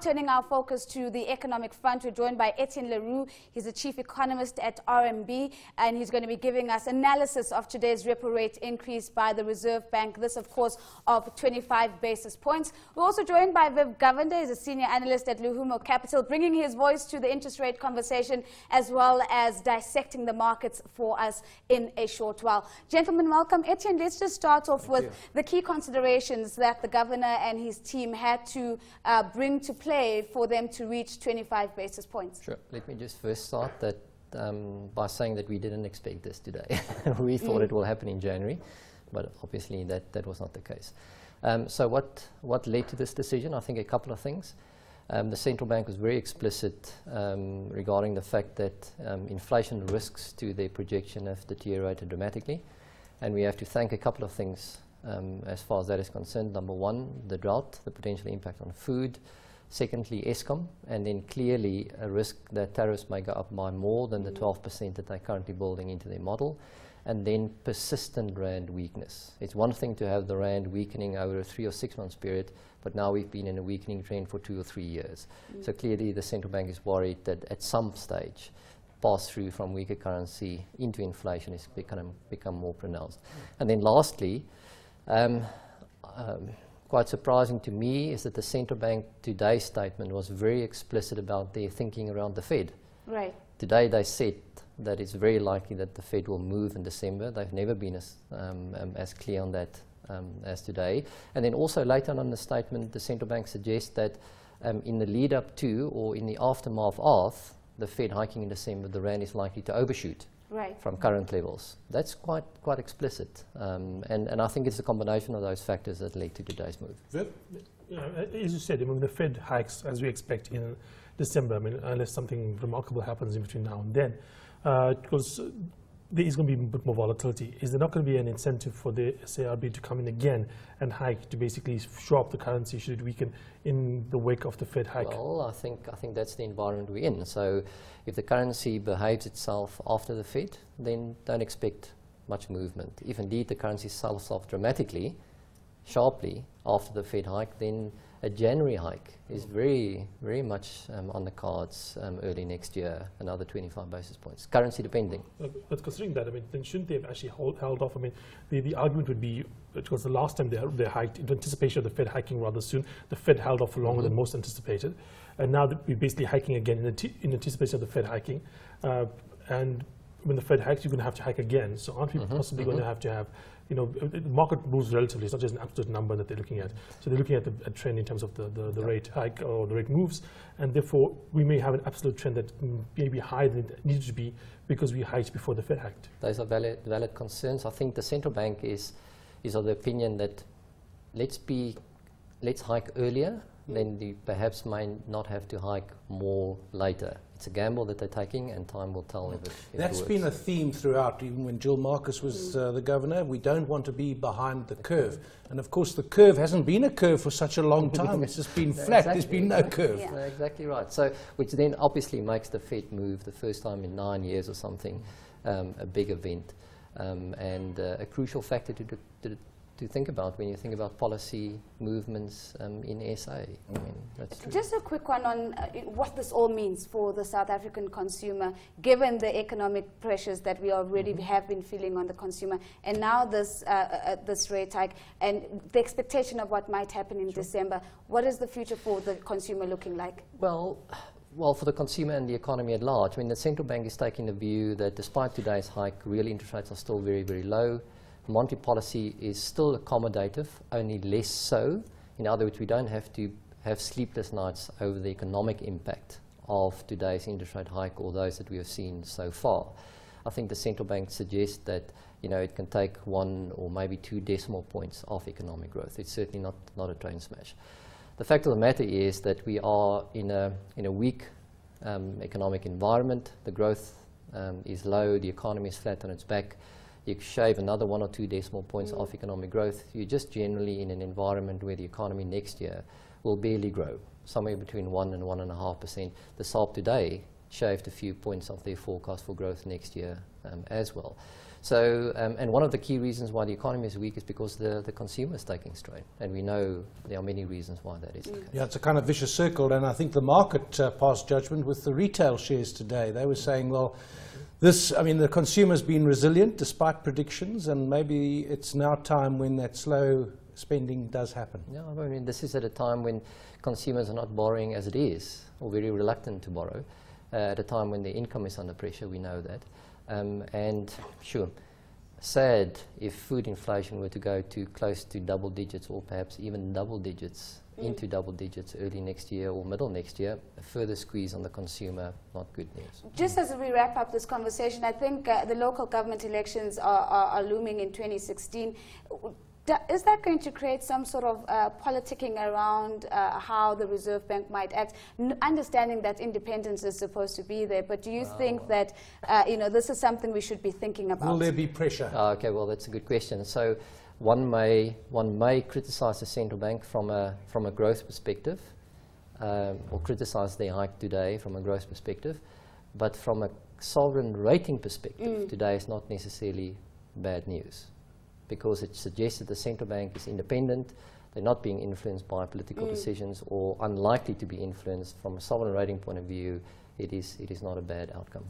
turning our focus to the economic front, we're joined by Ettienne Le Roux. He's the chief economist at RMB, and he's going to be giving us analysis of today's repo rate increase by the Reserve Bank. This, of course, of 25 basis points. We're also joined by Viv Govender. He's a senior analyst at Luhumo Capital, bringing his voice to the interest rate conversation as well as dissecting the markets for us in a short while. Gentlemen, welcome. Ettienne, let's just start off with the key considerations that the governor and his team had to bring to play for them to reach 25 basis points. Sure. Let me just first start that by saying that we didn't expect this today. We thought it will happen in January, but obviously that was not the case. So what led to this decision? I think a couple of things. The central bank was very explicit regarding the fact that inflation risks to their projection have deteriorated dramatically, and we have to thank a couple of things as far as that is concerned. Number one, the drought, the potential impact on food. Secondly, Eskom, and then clearly a risk that tariffs may go up by more than the 12% that they're currently building into their model. And then persistent rand weakness. It's one thing to have the rand weakening over a 3 or 6 months period, but now we've been in a weakening trend for 2 or 3 years. So clearly the central bank is worried that at some stage pass-through from weaker currency into inflation is become more pronounced. And then lastly, quite surprising to me is that the central bank today's statement was very explicit about their thinking around the Fed. Right. Today they said that it's very likely that the Fed will move in December. They've never been as clear on that as today. And then also later on in the statement, the central bank suggests that in the lead up to or in the aftermath of the Fed hiking in December, the rand is likely to overshoot. Right. From current levels. That's quite explicit. And I think it's a combination of those factors that led to today's move. Viv? As you said, I mean, the Fed hikes as we expect in December, I mean, unless something remarkable happens in between now and then, because there is going to be a bit more volatility. Is there not going to be an incentive for the SARB to come in again and hike to basically show up the currency should it weaken in the wake of the Fed hike? Well, I think that's the environment we're in. So if the currency behaves itself after the Fed, then don't expect much movement. If indeed the currency sells off dramatically, sharply after the Fed hike, then a January hike is very, very much on the cards early next year, another 25 basis points, currency depending. But considering that, I mean, then shouldn't they have actually held off? I mean, the argument would be, because the last time they hiked, in anticipation of the Fed hiking rather soon, the Fed held off for longer than most anticipated. And now that we're basically hiking again in anticipation of the Fed hiking. And when the Fed hikes, you're going to have to hike again. So aren't we possibly going to have, you know, the market moves relatively. It's not just an absolute number that they're looking at. So they're looking at a trend in terms of the rate hike or the rate moves. And therefore, we may have an absolute trend that may be higher than it needed to be because we hiked before the Fed hiked. Those are valid concerns. I think the central bank is of the opinion that let's hike earlier, then they perhaps might not have to hike more later. It's a gamble that they're taking, and time will tell if it That's works. been a theme throughout, even when Jill Marcus was the governor. We don't want to be behind the curve. And of course, the curve hasn't been a curve for such a long time. It's just been flat. Exactly. There's been no curve. Yeah. Exactly right. So, which then obviously makes the Fed move the first time in 9 years or something, a big event, and a crucial factor to think about when you think about policy movements in SA. I mean, that's true. Just a quick one on what this all means for the South African consumer, given the economic pressures that we already have been feeling on the consumer, and now this rate hike, and the expectation of what might happen in December. What is the future for the consumer looking like? Well, for the consumer and the economy at large, I mean, the central bank is taking the view that despite today's hike, real interest rates are still very, very low. Monetary policy is still accommodative, only less so. In other words, we don't have to have sleepless nights over the economic impact of today's interest rate hike or those that we have seen so far. I think the central bank suggests that, you know, it can take 1 or maybe 2 decimal points off economic growth. It's certainly not a train smash. The fact of the matter is that we are in a weak economic environment. The growth is low. The economy is flat on its back. You shave another 1 or 2 decimal points off economic growth, you're just generally in an environment where the economy next year will barely grow, somewhere between 1 and 1.5%. The SARB today shaved a few points off their forecast for growth next year as well. So, and one of the key reasons why the economy is weak is because the consumer is taking strain. And we know there are many reasons why that is the case. Yeah, it's a kind of vicious circle, and I think the market passed judgment with the retail shares today. They were saying, well, the consumer's been resilient despite predictions, and maybe it's now time when that slow spending does happen. Yeah, I mean, this is at a time when consumers are not borrowing as it is, or very reluctant to borrow, at a time when their income is under pressure, we know that. And sure, sad if food inflation were to go to close to double digits, or perhaps even double digits, into double digits early next year or middle next year, a further squeeze on the consumer, not good news. Just as we wrap up this conversation, I think the local government elections are looming in 2016. Is that going to create some sort of politicking around how the Reserve Bank might act, understanding that independence is supposed to be there? But do you think that this is something we should be thinking about? Will there be pressure? Okay, well, that's a good question. So one may criticize the central bank from a growth perspective, or criticize their hike today from a growth perspective, but from a sovereign rating perspective, today is not necessarily bad news, because it suggests that the central bank is independent, they're not being influenced by political decisions, or unlikely to be influenced. From a sovereign rating point of view, it is not a bad outcome.